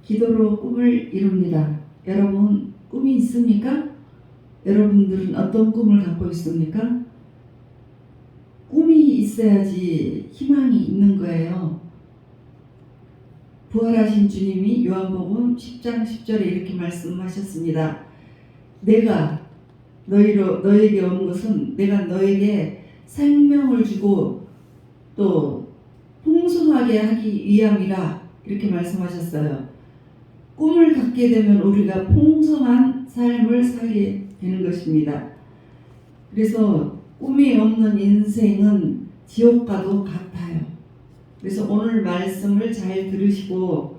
기도로 꿈을 이룹니다. 여러분 꿈이 있습니까? 여러분들은 어떤 꿈을 갖고 있습니까? 꿈이 있어야지 희망이 있는 거예요. 부활하신 주님이 요한복음 10장 10절에 이렇게 말씀하셨습니다. 내가 너에게 온 것은 내가 너에게 생명을 주고 또 풍성하게 하기 위함이라 이렇게 말씀하셨어요. 꿈을 갖게 되면 우리가 풍성한 삶을 살게 되는 것입니다. 그래서 꿈이 없는 인생은 지옥과도 같아요. 그래서 오늘 말씀을 잘 들으시고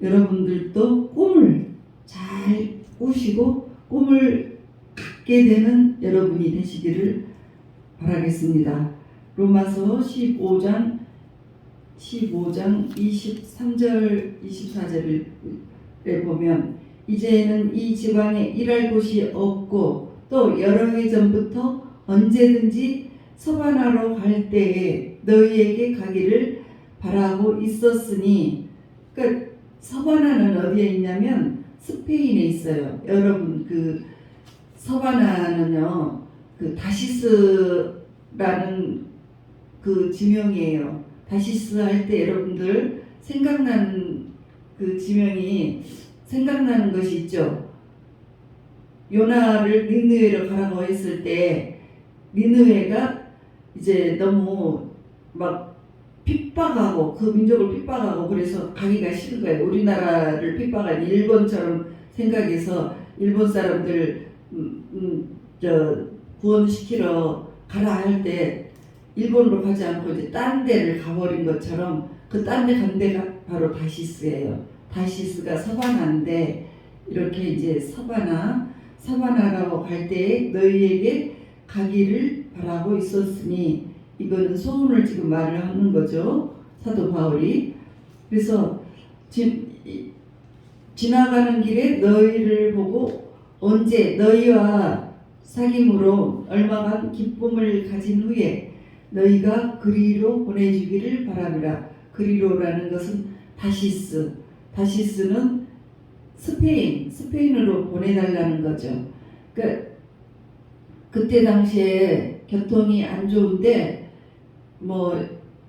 여러분들도 꿈을 잘 꾸시고 꿈을 갖게 되는 여러분이 되시기를 바라겠습니다. 로마서 15장 23절 24절에 보면 이제는 이 지방에 일할 곳이 없고 또 여러 해 전부터 언제든지 서바나로 갈 때에 너희에게 가기를 바라고 있었으니, 그러니까 서바나는 어디에 있냐면 스페인에 있어요. 여러분 그 서바나는요 그 다시스라는 그 지명이에요. 다시스 할 때 여러분들 생각나는 그 지명이 생각나는 것이 있죠. 요나를 니느웨로 가라고 했을 때 니느웨가 이제 너무 막 핍박하고 그 민족을 핍박하고 그래서 가기가 싫은 거예요. 우리나라를 핍박한 일본처럼 생각해서 일본 사람들 구원시키러 가라 할 때 일본으로 가지 않고 이제 딴 데를 가버린 것처럼 그 딴 데 간 데가 바로 다시스예요. 다시스가 서바나인데 이렇게 이제 서바나라고 갈 때에 너희에게 가기를 바라고 있었으니, 이거는 소문을 지금 말을 하는 거죠. 사도 바울이. 그래서 지나가는 길에 너희를 보고 언제 너희와 사귐으로 얼마간 기쁨을 가진 후에 너희가 그리로 보내주기를 바랍니다. 그리로라는 것은 다시스는 스페인으로 보내달라는 거죠. 그러니까 그때 당시에 교통이 안 좋은데 뭐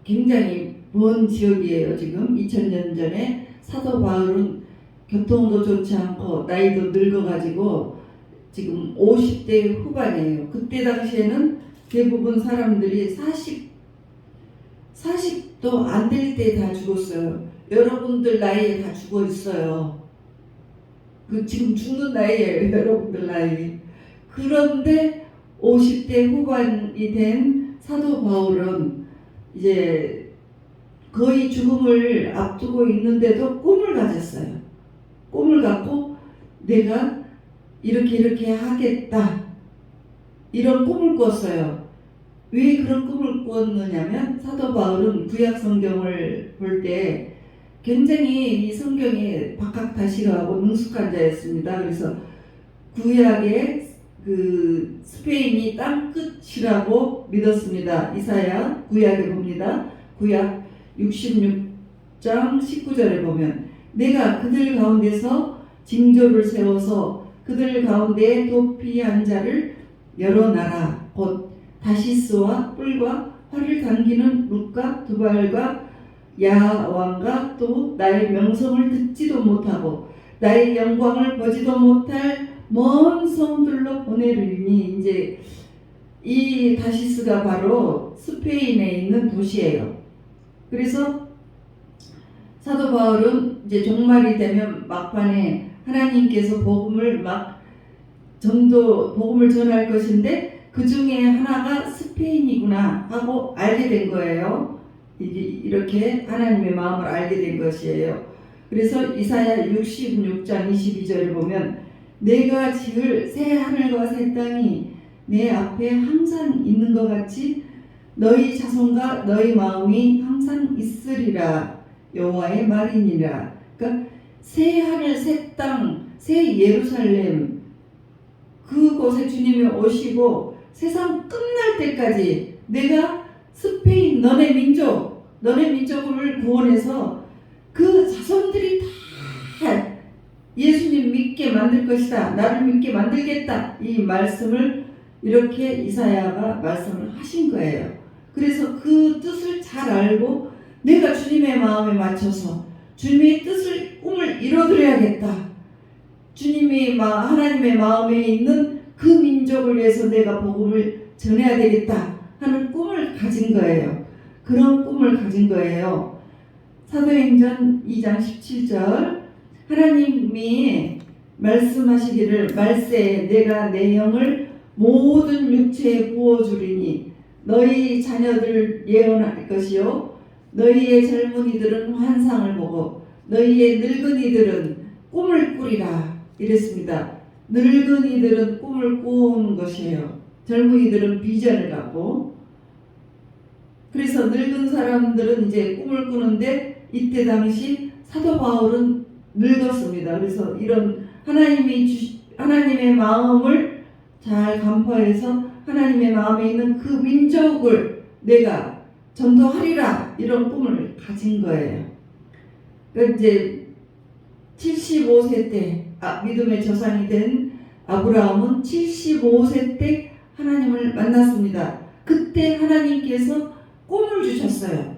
굉장히 먼 지역이에요. 지금 2000년 전에 사도 바울은 교통도 좋지 않고 나이도 늙어가지고 지금 50대 후반이에요. 그때 당시에는 대부분 사람들이 40도 안 될 때 다 죽었어요. 여러분들 나이에 다 죽어 있어요. 그 지금 죽는 나이에요. 여러분들 나이. 그런데 50대 후반이 된 사도 바울은 이제 거의 죽음을 앞두고 있는데도 꿈을 가졌어요. 꿈을 갖고 내가 이렇게 하겠다, 이런 꿈을 꿨어요. 왜 그런 꿈을 꿨느냐면 사도 바울은 구약 성경을 볼 때 굉장히 이 성경에 박학다식하고 능숙한 자였습니다. 그래서 구약의 그 스페인이 땅끝이라고 믿었습니다. 이사야 구약에 봅니다. 구약 66장 19절에 보면 내가 그들 가운데서 징조를 세워서 그들 가운데 도피한 자를 여러 나라 곧 다시스와 뿔과 활을 당기는 룻과 두발과 야왕과 또 나의 명성을 듣지도 못하고 나의 영광을 보지도 못할 먼 성들로 보내리니, 이제 이 다시스가 바로 스페인에 있는 도시예요. 그래서 사도 바울은 이제 종말이 되면 막판에 하나님께서 복음을 전할 것인데 그 중에 하나가 스페인이구나 하고 알게 된 거예요. 이렇게 하나님의 마음을 알게 된 것이에요. 그래서 이사야 66장 22절을 보면 내가 지을 새 하늘과 새 땅이 내 앞에 항상 있는 것 같이 너희 자손과 너희 마음이 항상 있으리라 여호와의 말이니라. 그러니까 새 하늘 새 땅 새 예루살렘, 그곳에 주님이 오시고 세상 끝날 때까지 내가 스페인 너네 민족을 구원해서 그 자손들이 다 만들 것이다. 나를 믿게 만들겠다. 이 말씀을 이렇게 이사야가 말씀을 하신 거예요. 그래서 그 뜻을 잘 알고 내가 주님의 마음에 맞춰서 주님의 뜻을 꿈을 이뤄드려야겠다. 하나님의 마음에 있는 그 민족을 위해서 내가 복음을 전해야 되겠다 하는 꿈을 가진 거예요. 그런 꿈을 가진 거예요. 사도행전 2장 17절 하나님이 말씀하시기를 말세에 내가 내 영을 모든 육체에 부어주리니 너희 자녀들 예언할 것이요 너희의 젊은이들은 환상을 보고 너희의 늙은이들은 꿈을 꾸리라 이랬습니다. 늙은이들은 꿈을 꾸는 것이에요. 젊은이들은 비전을 갖고. 그래서 늙은 사람들은 이제 꿈을 꾸는데 이때 당시 사도 바울은 늙었습니다. 그래서 이런 하나님의 마음을 잘 간파해서 하나님의 마음에 있는 그 민족을 내가 전도하리라 이런 꿈을 가진 거예요. 그러니까 이제 75세 때 믿음의 조상이 된 아브라함은 75세 때 하나님을 만났습니다. 그때 하나님께서 꿈을 주셨어요.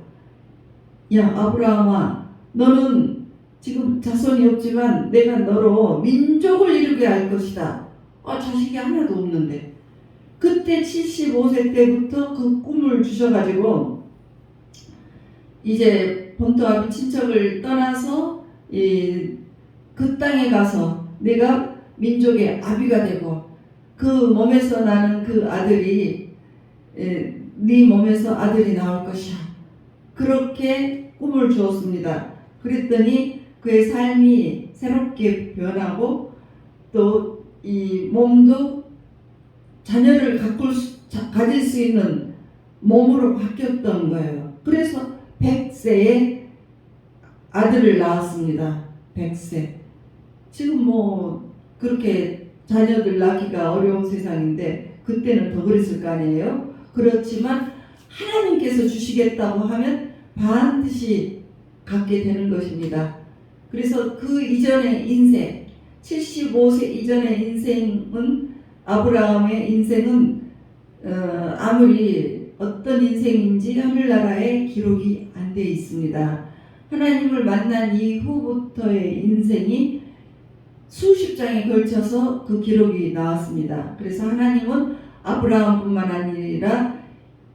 야 아브라함아 너는 지금 자손이 없지만 내가 너로 민족을 이루게 할 것이다. 자식이 하나도 없는데 그때 75세 때부터 그 꿈을 주셔가지고 이제 본토 아비 친척을 떠나서 그 땅에 가서 내가 민족의 아비가 되고 그 몸에서 나는 그 아들이 네 몸에서 아들이 나올 것이야. 그렇게 꿈을 주었습니다. 그랬더니 그의 삶이 새롭게 변하고 또 이 몸도 자녀를 가질 수 있는 몸으로 바뀌었던 거예요. 그래서 100세에 아들을 낳았습니다. 100세. 지금 그렇게 자녀들 낳기가 어려운 세상인데 그때는 더 그랬을 거 아니에요. 그렇지만 하나님께서 주시겠다고 하면 반드시 갖게 되는 것입니다. 그래서 그 이전의 인생 75세 이전의 인생은 아브라함의 인생은 아무리 어떤 인생인지 하늘나라에 기록이 안 돼 있습니다. 하나님을 만난 이후부터의 인생이 수십 장에 걸쳐서 그 기록이 나왔습니다. 그래서 하나님은 아브라함뿐만 아니라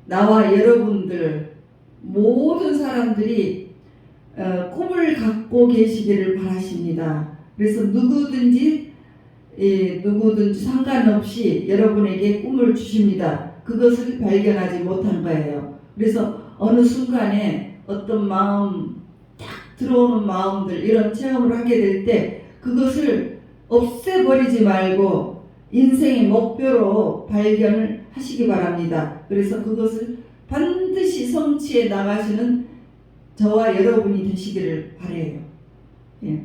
나와 여러분들 모든 사람들이 꿈을 갖고 계시기를 바라십니다. 그래서 누구든지 상관없이 여러분에게 꿈을 주십니다. 그것을 발견하지 못한 거예요. 그래서 어느 순간에 어떤 마음 딱 들어오는 마음들 이런 체험을 하게 될 때 그것을 없애버리지 말고 인생의 목표로 발견을 하시기 바랍니다. 그래서 그것을 반드시 성취해 나가시는 저와 여러분이 되시기를 바라요. 예.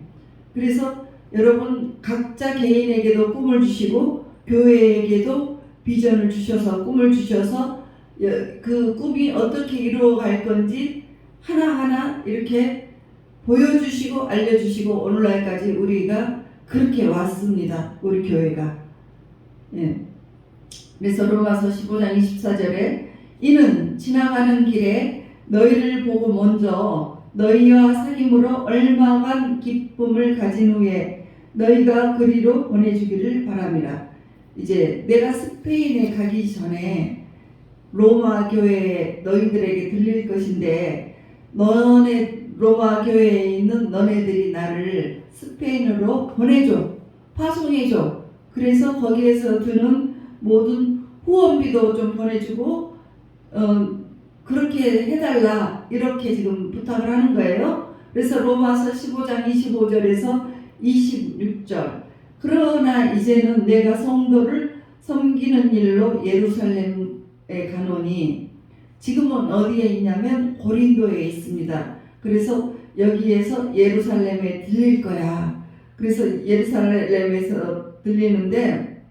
그래서 여러분 각자 개인에게도 꿈을 주시고 교회에게도 비전을 주셔서 꿈을 주셔서 그 꿈이 어떻게 이루어갈 건지 하나하나 이렇게 보여주시고 알려주시고 오늘날까지 우리가 그렇게 왔습니다. 우리 교회가. 예. 그래서 로마서 15장 24절에 이는 지나가는 길에 너희를 보고 먼저 너희와 사귐으로 얼마만 기쁨을 가진 후에 너희가 그리로 보내주기를 바랍니다. 이제 내가 스페인에 가기 전에 로마 교회에 너희들에게 들릴 것인데 너네 로마 교회에 있는 너네들이 나를 스페인으로 보내줘. 파송해줘. 그래서 거기에서 드는 모든 후원비도 좀 보내주고 그렇게 해달라 이렇게 지금 부탁을 하는 거예요. 그래서 로마서 15장 25절에서 26절 그러나 이제는 내가 성도를 섬기는 일로 예루살렘에 가노니 지금은 어디에 있냐면 고린도에 있습니다. 그래서 여기에서 예루살렘에 들릴 거야. 그래서 예루살렘에서 들리는데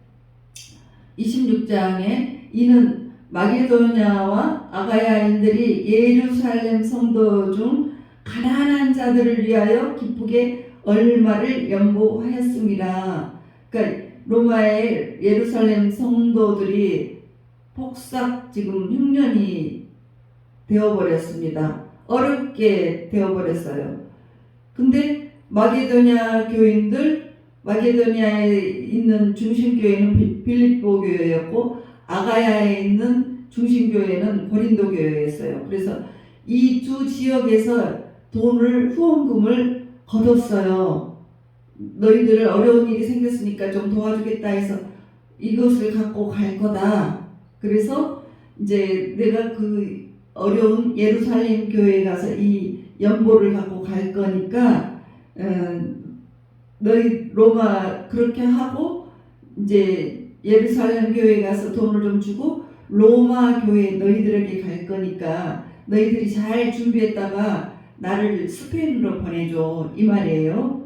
26장에 이는 마게도냐와 아가야인들이 예루살렘 성도 중 가난한 자들을 위하여 기쁘게 얼마를 연보하였습니다. 그러니까 로마의 예루살렘 성도들이 폭삭 지금 흉년이 되어버렸습니다. 어렵게 되어버렸어요. 근데 마게도냐 교인들, 마게도냐에 있는 중심교회는 빌립보 교회였고 아가야에 있는 중심교회는 고린도 교회였어요. 그래서 이 두 지역에서 후원금을 거뒀어요. 너희들 어려운 일이 생겼으니까 좀 도와주겠다 해서 이것을 갖고 갈 거다. 그래서 이제 내가 그 어려운 예루살렘 교회에 가서 이 연보를 갖고 갈 거니까 너희 로마 그렇게 하고 이제 예루살렘 교회에 가서 돈을 좀 주고 로마 교회 너희들에게 갈 거니까 너희들이 잘 준비했다가 나를 스페인으로 보내줘 이 말이에요.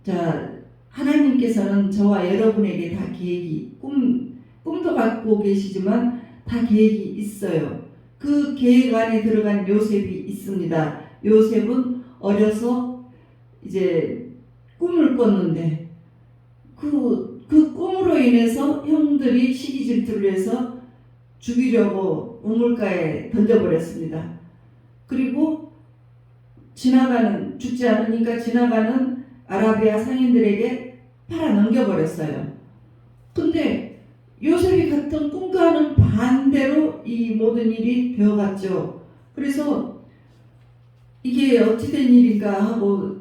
자, 하나님께서는 저와 여러분에게 다 계획이 꿈도 갖고 계시지만 다 계획이 있어요. 그 계획 안에 들어간 요셉이 있습니다. 요셉은 어려서 이제 꿈을 꿨는데 그 꿈으로 인해서 형들이 시기 질투를 해서 죽이려고 우물가에 던져버렸습니다. 그리고 죽지 않으니까 지나가는 아라비아 상인들에게 팔아 넘겨버렸어요. 근데 요셉이 갔던 꿈과는 반대로 이 모든 일이 되어갔죠. 그래서 이게 어찌된 일인가 하고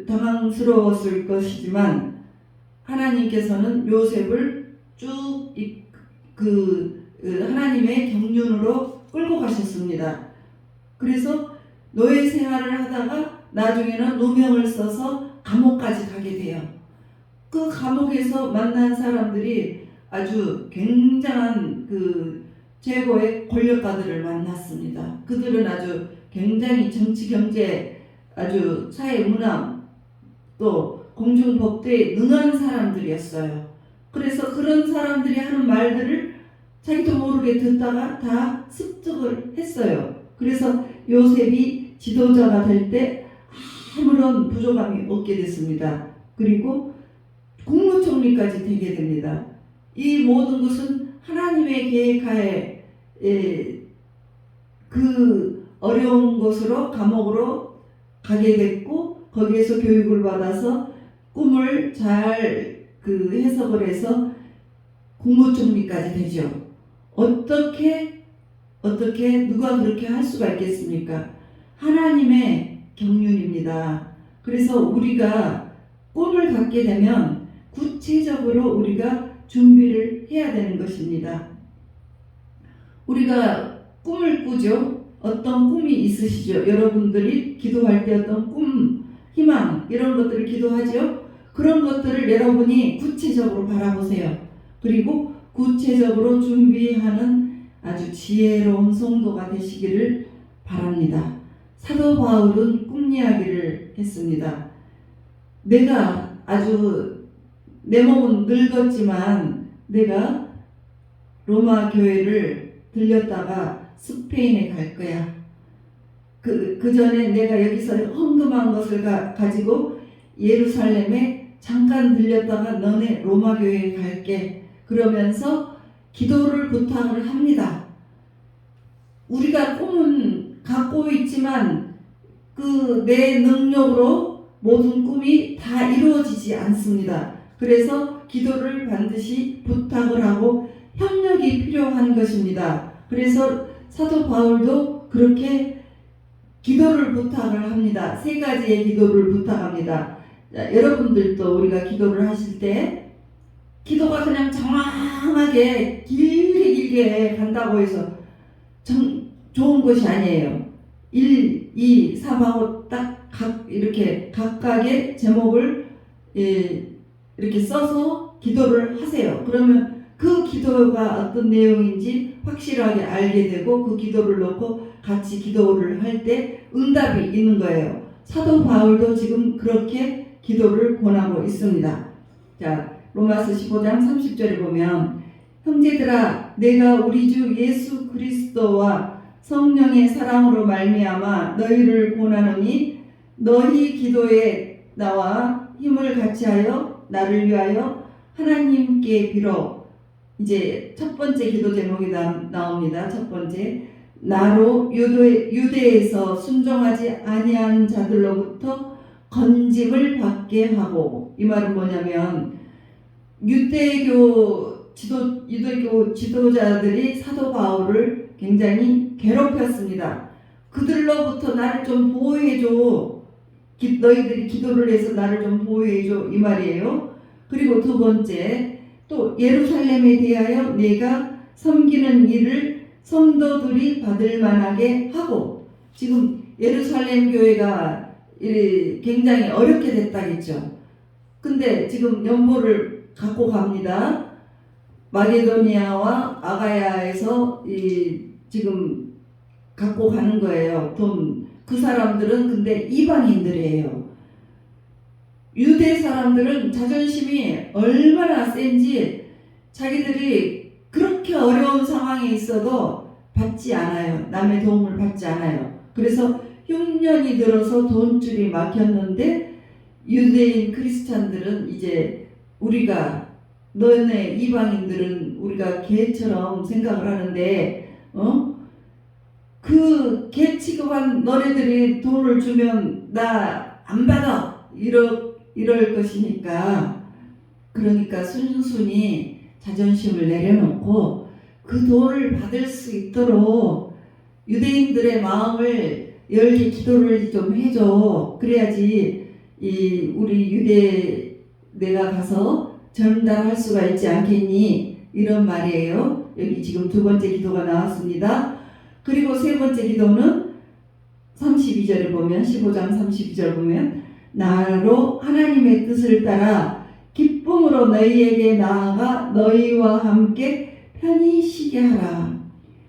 당황스러웠을 것이지만 하나님께서는 요셉을 쭉 하나님의 경륜으로 끌고 가셨습니다. 그래서 노예 생활을 하다가 나중에는 누명을 써서 감옥까지 가게 돼요. 그 감옥에서 만난 사람들이 아주 굉장한 최고의 권력가들을 만났습니다. 그들은 아주 굉장히 정치, 경제, 아주 사회, 문화, 또 공중법대에 능한 사람들이었어요. 그래서 그런 사람들이 하는 말들을 자기도 모르게 듣다가 다 습득을 했어요. 그래서 요셉이 지도자가 될 때 아무런 부족함이 없게 됐습니다. 그리고 국무총리까지 되게 됩니다. 이 모든 것은 하나님의 계획하에 그 어려운 곳으로 감옥으로 가게 됐고 거기에서 교육을 받아서 꿈을 잘 해석을 해서 국무총리까지 되죠. 어떻게 누가 그렇게 할 수가 있겠습니까? 하나님의 경륜입니다. 그래서 우리가 꿈을 갖게 되면 구체적으로 우리가 준비를 해야 되는 것입니다. 우리가 꿈을 꾸죠. 어떤 꿈이 있으시죠? 여러분들이 기도할 때 어떤 꿈, 희망 이런 것들을 기도하죠. 그런 것들을 여러분이 구체적으로 바라보세요. 그리고 구체적으로 준비하는 아주 지혜로운 성도가 되시기를 바랍니다. 사도 바울은 꿈 이야기를 했습니다. 내가 아주 내 몸은 늙었지만 내가 로마 교회를 들렸다가 스페인에 갈 거야. 그 전에 내가 여기서 헌금한 것을 가지고 예루살렘에 잠깐 들렸다가 너네 로마 교회에 갈게. 그러면서 기도를 부탁을 합니다. 우리가 꿈은 갖고 있지만 내 능력으로 모든 꿈이 다 이루어지지 않습니다. 그래서 기도를 반드시 부탁을 하고 협력이 필요한 것입니다. 그래서 사도 바울도 그렇게 기도를 부탁을 합니다. 3가지의 기도를 부탁합니다. 자, 여러분들도 우리가 기도를 하실 때 기도가 그냥 정확하게 길게 간다고 해서 좋은 것이 아니에요. 1, 2, 3하고 딱 이렇게 각각의 제목을 이렇게 써서 기도를 하세요. 그러면 그 기도가 어떤 내용인지 확실하게 알게 되고 그 기도를 놓고 같이 기도를 할 때 응답이 있는 거예요. 사도 바울도 지금 그렇게 기도를 권하고 있습니다. 자, 로마서 15장 30절에 보면 형제들아 내가 우리 주 예수 그리스도와 성령의 사랑으로 말미암아 너희를 권하노니 너희 기도에 나와 힘을 같이하여 나를 위하여 하나님께 빌어. 이제 첫 번째 기도 제목이 나옵니다. 첫 번째, 나로 유대에서 순종하지 아니한 자들로부터 건짐을 받게 하고. 이 말은 뭐냐면 유대교 지도자들이 사도 바울을 굉장히 괴롭혔습니다. 그들로부터 나를 좀 보호해줘. 너희들이 기도를 해서 나를 좀 보호해줘. 이 말이에요. 그리고 두 번째, 또 예루살렘에 대하여 내가 섬기는 일을 성도들이 받을 만하게 하고. 지금 예루살렘 교회가 굉장히 어렵게 됐다겠죠. 근데 지금 연보를 갖고 갑니다. 마게도니아와 아가야에서 지금 갖고 가는 거예요. 돈. 그 사람들은 근데 이방인들이에요. 유대 사람들은 자존심이 얼마나 센지 자기들이 그렇게 어려운 상황에 있어도 받지 않아요. 남의 도움을 받지 않아요. 그래서 흉년이 들어서 돈줄이 막혔는데 유대인 크리스찬들은 이제 우리가 너네 이방인들은 우리가 개처럼 생각을 하는데 그 개 취급한 너네들이 돈을 주면 나 안 받아 이럴 것이니까, 그러니까 순순히 자존심을 내려놓고 그 돈을 받을 수 있도록 유대인들의 마음을 열게 기도를 좀 해줘. 그래야지 우리 유대 내가 가서 전달할 수가 있지 않겠니? 이런 말이에요. 여기 지금 두 번째 기도가 나왔습니다. 그리고 세 번째 기도는 32절에 보면, 15장 32절 보면, 나로 하나님의 뜻을 따라 기쁨으로 너희에게 나아가 너희와 함께 편히 쉬게 하라.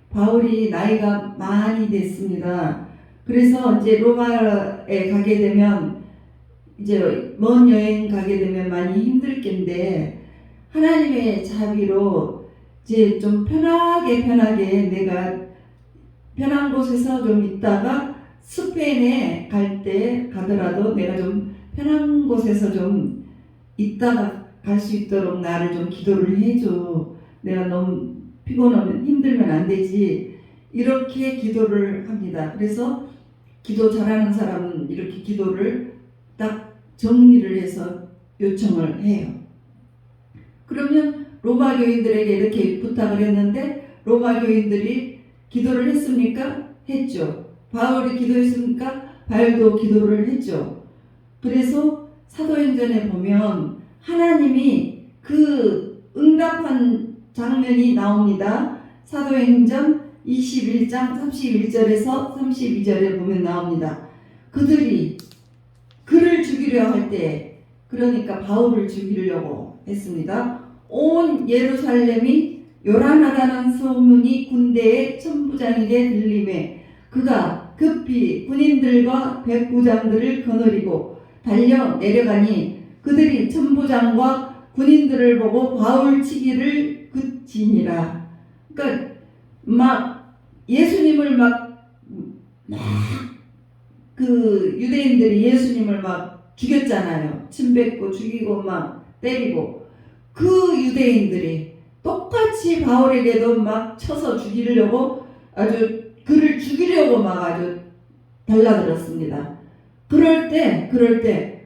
바울이 나이가 많이 됐습니다. 그래서 이제 로마에 가게 되면, 이제 먼 여행 가게 되면 많이 힘들 텐데, 하나님의 자비로 이제 좀 편하게 내가 편한 곳에서 좀 있다가 스페인에 갈 때 가더라도 내가 좀 편한 곳에서 좀 있다가 갈 수 있도록 나를 좀 기도를 해줘. 내가 너무 피곤하면 힘들면 안 되지. 이렇게 기도를 합니다. 그래서 기도 잘하는 사람은 이렇게 기도를 딱 정리를 해서 요청을 해요. 그러면 로마 교인들에게 이렇게 부탁을 했는데 로마 교인들이 기도를 했습니까? 했죠. 바울이 기도했습니까? 바울도 기도를 했죠. 그래서 사도행전에 보면 하나님이 그 응답한 장면이 나옵니다. 사도행전 21장 31절에서 32절에 보면 나옵니다. 그들이 그를 죽이려 할 때, 그러니까 바울을 죽이려고 했습니다. 온 예루살렘이 요란하다는 소문이 군대의 천부장에게 들리매 그가 급히 군인들과 백부장들을 거느리고 달려 내려가니 그들이 천부장과 군인들을 보고 바울 치기를 그치니라. 그러니까 막 예수님을 그 유대인들이 예수님을 막 죽였잖아요. 침 뱉고 죽이고 막 때리고, 그 유대인들이 똑같이 바울에게도 막 쳐서 죽이려고 아주 그를 죽이려고 막 아주 달라들었습니다. 그럴 때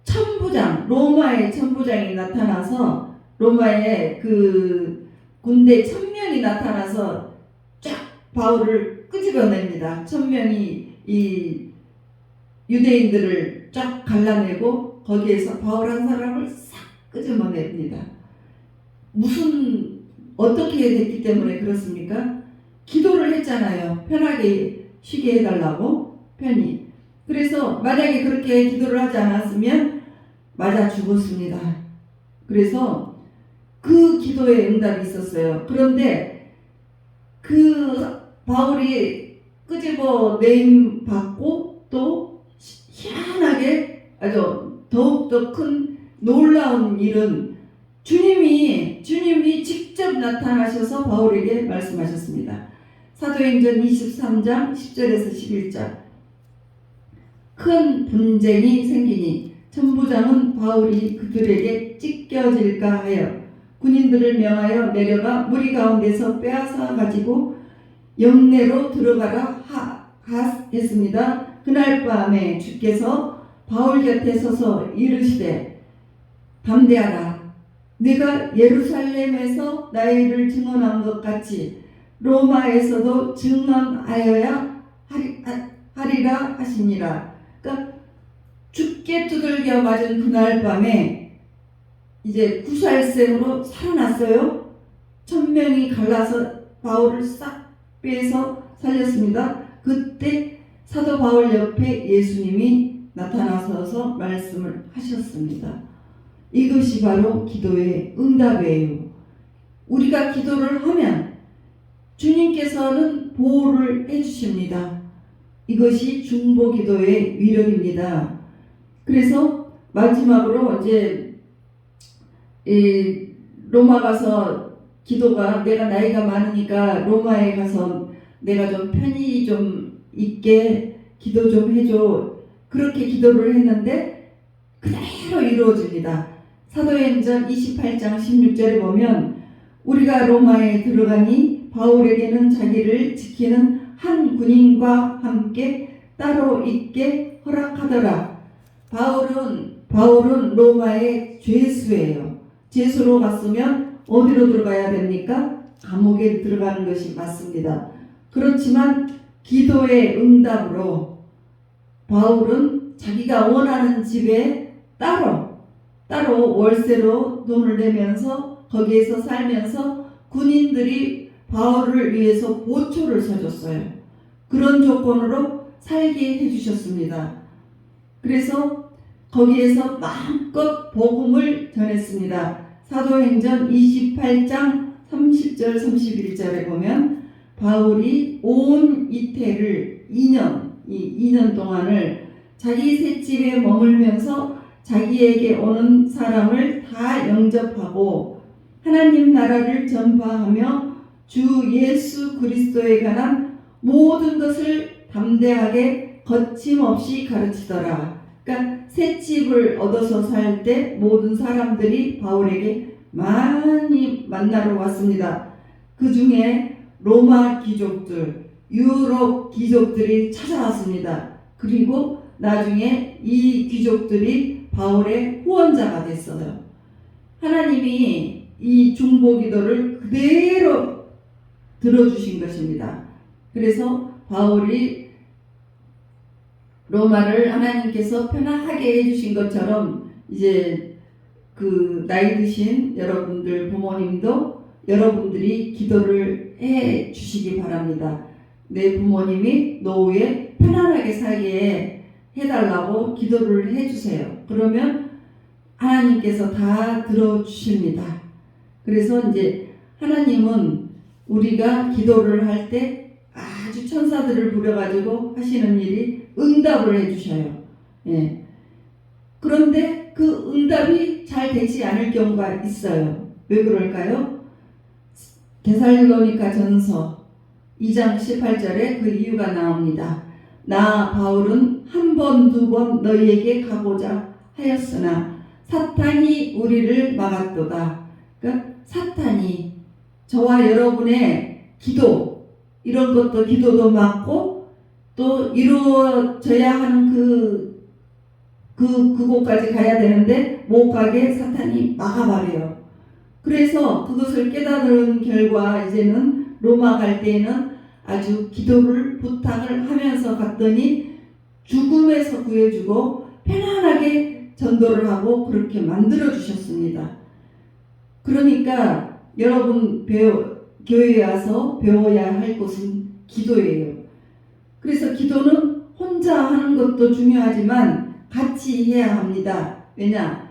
천부장, 로마의 천부장이 나타나서, 로마의 그 군대 1000명이 나타나서 쫙 바울을 끄집어냅니다. 1000명이 이 유대인들을 쫙 갈라내고 거기에서 바울 한 사람을 싹 끄집어냅니다. 어떻게 됐기 때문에 그렇습니까? 기도를 했잖아요. 편하게 쉬게 해달라고, 편히. 그래서 만약에 그렇게 기도를 하지 않았으면 맞아 죽었습니다. 그래서 그 기도에 응답이 있었어요. 그런데 그 바울이 끄집어 내임 받고 또 희한하게 아주 더욱더 큰 놀라운 일은 주님이 직접 나타나셔서 바울에게 말씀하셨습니다. 사도행전 23장 10절에서 11절. 큰 분쟁이 생기니 천부장은 바울이 그들에게 찢겨질까 하여 군인들을 명하여 내려가 무리 가운데서 빼앗아 가지고 영내로 들어가라 했습니다. 그날 밤에 주께서 바울 곁에 서서 이르시되 담대하라. 네가 예루살렘에서 나의 일을 증언한 것 같이 로마에서도 증언하여야 하리라 하시니라. 그러니까 죽게 두들겨 맞은 그날 밤에 이제 구살생으로 살아났어요. 1000명이 갈라서 바울을 싹 빼서 살렸습니다. 그때 사도 바울 옆에 예수님이 나타나셔서 말씀을 하셨습니다. 이것이 바로 기도의 응답이에요. 우리가 기도를 하면 주님께서는 보호를 해주십니다. 이것이 중보기도의 위력입니다. 그래서 마지막으로 이제 로마 가서 기도가 내가 나이가 많으니까 로마에 가서 내가 좀 편히 좀 있게 기도 좀 해줘. 그렇게 기도를 했는데 그대로 이루어집니다. 사도행전 28장 16절에 보면 우리가 로마에 들어가니 바울에게는 자기를 지키는 한 군인과 함께 따로 있게 허락하더라. 바울은 로마의 죄수예요. 죄수로 갔으면 어디로 들어가야 됩니까? 감옥에 들어가는 것이 맞습니다. 그렇지만 기도의 응답으로 바울은 자기가 원하는 집에 따로 월세로 돈을 내면서 거기에서 살면서 군인들이 바울을 위해서 보초를 서줬어요. 그런 조건으로 살게 해주셨습니다. 그래서 거기에서 마음껏 복음을 전했습니다. 사도행전 28장 30절 31절에 보면 바울이 온 이태를 2년 동안을 자기 셋집에 머물면서 자기에게 오는 사람을 다 영접하고 하나님 나라를 전파하며 주 예수 그리스도에 관한 모든 것을 담대하게 거침없이 가르치더라. 그러니까 셋집을 얻어서 살 때 모든 사람들이 바울에게 많이 만나러 왔습니다. 그 중에 로마 귀족들, 유럽 귀족들이 찾아왔습니다. 그리고 나중에 이 귀족들이 바울의 후원자가 됐어요. 하나님이 이 중보기도를 그대로 들어주신 것입니다. 그래서 바울이 로마를 하나님께서 편하게 해주신 것처럼 이제 그 나이 드신 여러분들 부모님도 여러분들이 기도를 해 주시기 바랍니다. 내 부모님이 노후에 편안하게 살게 해달라고 기도를 해주세요. 그러면 하나님께서 다 들어주십니다. 그래서 이제 하나님은 우리가 기도를 할 때 아주 천사들을 부려가지고 하시는 일이 응답을 해주셔요. 예. 그런데 그 응답이 잘 되지 않을 경우가 있어요. 왜 그럴까요? 데살로니가 전서 2장 18절에 그 이유가 나옵니다. 나 바울은 한 번, 두 번 너희에게 가고자 하였으나 사탄이 우리를 막았도다. 그러니까 사탄이 저와 여러분의 기도 이런 것도 기도도 막고 또 이루어져야 하는 그곳까지 가야 되는데 못 가게 사탄이 막아버려요. 그래서 그것을 깨달은 결과 이제는 로마 갈 때에는 아주 기도를 부탁을 하면서 갔더니 죽음에서 구해주고 편안하게 전도를 하고 그렇게 만들어 주셨습니다. 그러니까 여러분 교회에 와서 배워야 할 것은 기도예요. 그래서 기도는 혼자 하는 것도 중요하지만 같이 해야 합니다. 왜냐?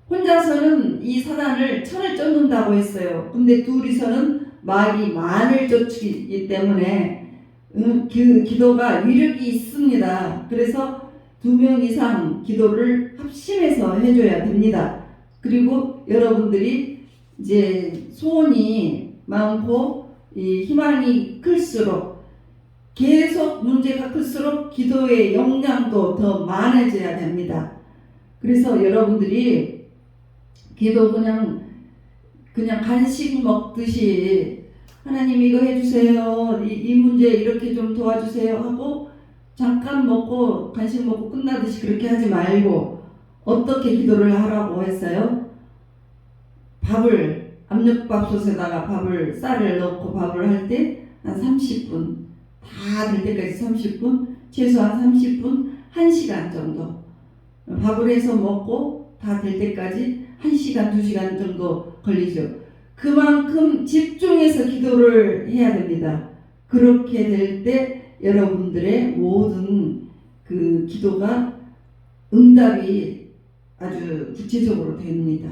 혼자서는 이 사단을 천을 쫓는다고 했어요. 근데 둘이서는 마귀 만을 쫓기 때문에 그 기도가 위력이 있습니다. 그래서 2명 이상 기도를 합심해서 해줘야 됩니다. 그리고 여러분들이 이제 소원이 많고 이 희망이 클수록 계속 문제가 클수록 기도의 역량도 더 많아져야 됩니다. 그래서 여러분들이 기도 그냥 간식 먹듯이 하나님 이거 해주세요. 이 문제 이렇게 좀 도와주세요 하고 잠깐 먹고 간식 먹고 끝나듯이 그렇게 하지 말고 어떻게 기도를 하라고 했어요? 밥을 압력밥솥에다가 쌀을 넣고 밥을 할 때 한 30분 다 될 때까지 30분 최소한 30분 1시간 정도 밥을 해서 먹고 다 될 때까지 1시간 2시간 정도 걸리죠. 그만큼 집중해서 기도를 해야 됩니다. 그렇게 될 때 여러분들의 모든 그 기도가 응답이 아주 구체적으로 됩니다.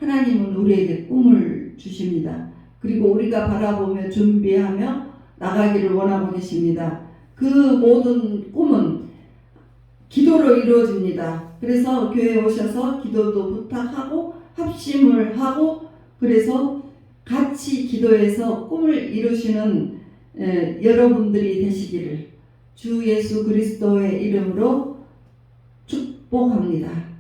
하나님은 우리에게 꿈을 주십니다. 그리고 우리가 바라보며 준비하며 나가기를 원하고 계십니다. 그 모든 꿈은 기도로 이루어집니다. 그래서 교회에 오셔서 기도도 부탁하고 합심을 하고 그래서 같이 기도해서 꿈을 이루시는 여러분들이 되시기를 주 예수 그리스도의 이름으로 축복합니다.